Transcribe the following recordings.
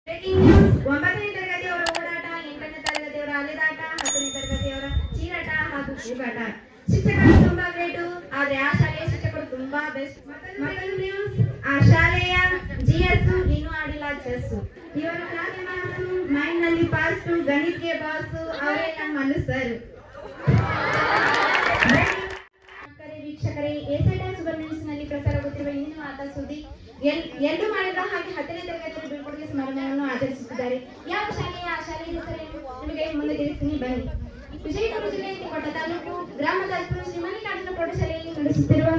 Breaking news. 9ನೇ ತರಗತಿಯವರ ಓಡಾಟ, 8ನೇ ತರಗತಿಯವರ ಅಲೆದಾಟ, 10ನೇ ತರಗತಿಯವರ ಚೀರಾಟ ಹಾಗೂ ಕೂಗಾಟ. ಶಿಕ್ಷಕರು ತುಂಬಾ ಗ್ರೇಟು, ಆದ್ರೆ ಆ ಶಾಲೆಯ ಶಿಕ್ಷಕರು ತುಂಬಾ ಬೆಸ್ಟ್. ಮತ್ತೊಂದು ನ್ಯೂಸ್, ಆ ಶಾಲೆಯ GS ಇನ್ನೂ ಆಡಿಲ್ಲ ಚೆಸ್. ಇವರು ಕ್ಲಾಸ್ಗೆ ಮಾಸ್ಟು, ಮೈಂಡ್ ನಲ್ಲಿ ಪಾಸ್ಟು, ಗಣಿತಕ್ಕೆ ಬಾಸು, ಅವರೇ ನಮ್ಮ ಮನು ಸರ್. ವೀಕ್ಷಕರೇ, ಎಸ್ಐ ನಲ್ಲಿ ಪ್ರಸಾರವಾಗುತ್ತಿರುವ ಇಂದಿನ ವಾರ್ತಾ ಸುದ್ದಿ. ಎಲ್ಲೂ ಮಾಡಿದ ಹಾಗೆ 10ನೇ ತರಗತಿಯ ಬೀಳ್ಕೊಡುಗೆ ಸಮಾರಂಭವನ್ನು ಆಚರಿಸುತ್ತಿದ್ದಾರೆ. ಯಾವ ಶಾಲೆಯ ಆ ಶಾಲೆಯ ಹೆಸರೇನು ನಿಮಗೆ ಮುಂದೆ ತಿಳಿಸ್ತೀನಿ, ಬನ್ನಿ. ವಿಜಯಪುರ ಜಿಲ್ಲೆ ತಿಕೋಟ ತಾಲೂಕು ಗ್ರಾಮದ ಶ್ರೀ ಮಲ್ಲಿಕಾರ್ಜುನ ಪ್ರೌಢಶಾಲೆಯಲ್ಲಿ ನಡೆಸುತ್ತಿರುವ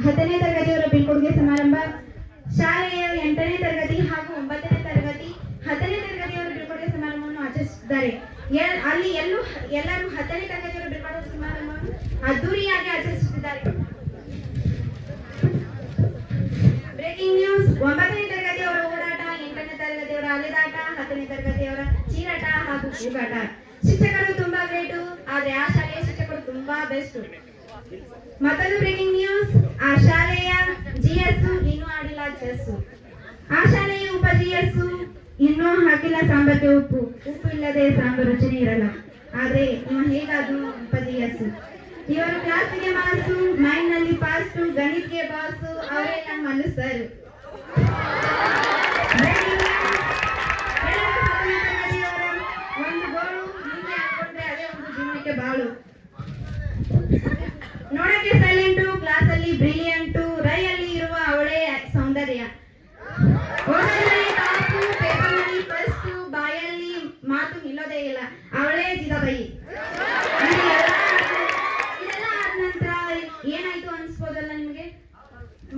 10ನೇ ತರಗತಿಯವರ ಬೀಳ್ಕೊಡುಗೆ ಸಮಾರಂಭ. ಶಾಲೆಯ 8ನೇ ತರಗತಿ ಹಾಗೂ 9ನೇ ತರಗತಿ 10ನೇ ತರಗತಿಯವರ ಬೀಳ್ಕೊಡುಗೆ ಸಮಾರಂಭವನ್ನು ಆಚರಿಸುತ್ತಿದ್ದಾರೆ. ಅಲ್ಲಿ ಎಲ್ಲರೂ 10ನೇ ತರಗತಿಯವರ ಬೀಳ್ಕೊಡುಗೆ ಸಮಾರಂಭವನ್ನು ಅದ್ದೂರಿಯಾಗಿ ಆಚರಿಸುತ್ತಿದ್ದಾರೆ. Breaking news. 9ನೇ ತರಗತಿಯವರ ಓಡಾಟ, 8ನೇ ತರಗತಿಯವರ ಅಲೆದಾಟ, 10ನೇ ತರಗತಿಯವರ ಚೀರಾಟ ಹಾಗೂ ಕೂಗಾಟ. ಶಿಕ್ಷಕರು ತುಂಬಾ ಗ್ರೇಟು, ಆದ್ರೆ ಆ ಶಾಲೆಯ ಶಿಕ್ಷಕರು ತುಂಬಾ ಬೆಸ್ಟ್. ಮತ್ತೊಂದು ಬ್ರೇಕಿಂಗ್ ನ್ಯೂಸ್, ಆ ಶಾಲೆಯ GS ಇನ್ನೂ ಆಡಿಲ್ಲ ಚೆಸ್. ಆ ಶಾಲೆಯ ಉಪ GS ಇನ್ನೂ ಹಾಕಿಲ್ಲ ಸಾಂಬಾರ್ಗೆ ಉಪ್ಪು ಇಲ್ಲದೆ ಸಾಂಬಾರ್ ರುಚಿನೇ ಇರಲ್ಲ. ಆದ್ರೆ ಇವ ಹೇಗಾದ್ರು ಉಪ GS. ಇವರು ಕ್ಲಾಸಿಗೆ ಮಾಸ್ಟು, ಮೈಂಡ್ ನಲ್ಲಿ ಪಾಸ್ಟು, ಗಣಿತಕ್ಕೆ ಬಾಸು, ಅವರೇ ನಮ್ಮ ಮನು ಸರ್. ಒಂದು ಗೋಳು ಹಿಂಗೆ ಹಾಕೊಂಡ್ರೆ ಅದೇ ಒಂದು ಜೀವನಕ್ಕೆ ಬಾಳು. ನೋಡಕ್ಕೆ ಸೈಲೆಂಟು, ಕ್ಲಾಸಲ್ಲಿ ಬ್ರಿಲಿಯಂಟು, ರೈಯಲ್ಲಿ ಇರುವ ಅವಳೇ ಸೌಂದರ್ಯ. ಓದಲ್ಲಿ ಟಾಪು, ಪೇಪರ್ನಲ್ಲಿ ಫಸ್ಟು, ಬಾಯಲ್ಲಿ ಮಾತು ನಿಲ್ಲೋದೇ ಇಲ್ಲ, ಅವಳೇ ಜಿದಾಬಾಯಿ. ಇದೆಲ್ಲ ಆದ ನಂತರ ಏನಾಯ್ತು ಅನ್ಸ್ಬೋದಲ್ಲ ನಿಮಗೆ?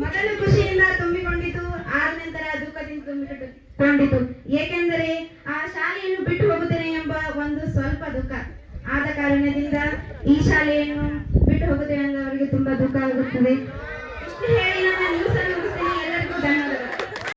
ಮೊದಲು ಖುಷಿಯಿಂದ ತುಂಬಿಕೊಂಡಿತು, ಆದ ನಂತರ ದುಃಖದಿಂದ ತುಂಬಿಕೊಂಡಿತು. ಏಕೆಂದರೆ ಆ ಶಾಲೆಯನ್ನು ಬಿಟ್ಟು ಹೋಗುತ್ತೇನೆ ಎಂಬ ಒಂದು ಸ್ವಲ್ಪ ದುಃಖ. ಆದ ಕಾರಣದಿಂದ ಈ ಶಾಲೆಯನ್ನು ಬಿಟ್ಟು ಹೋಗುತ್ತೇನೆ ಎಂದು ಅವರಿಗೆ ತುಂಬಾ ದುಃಖ ಆಗುತ್ತದೆ. ಇಷ್ಟು ಹೇಳಿ ನನ್ನ ನ್ಯೂಸ್ ಅನ್ನು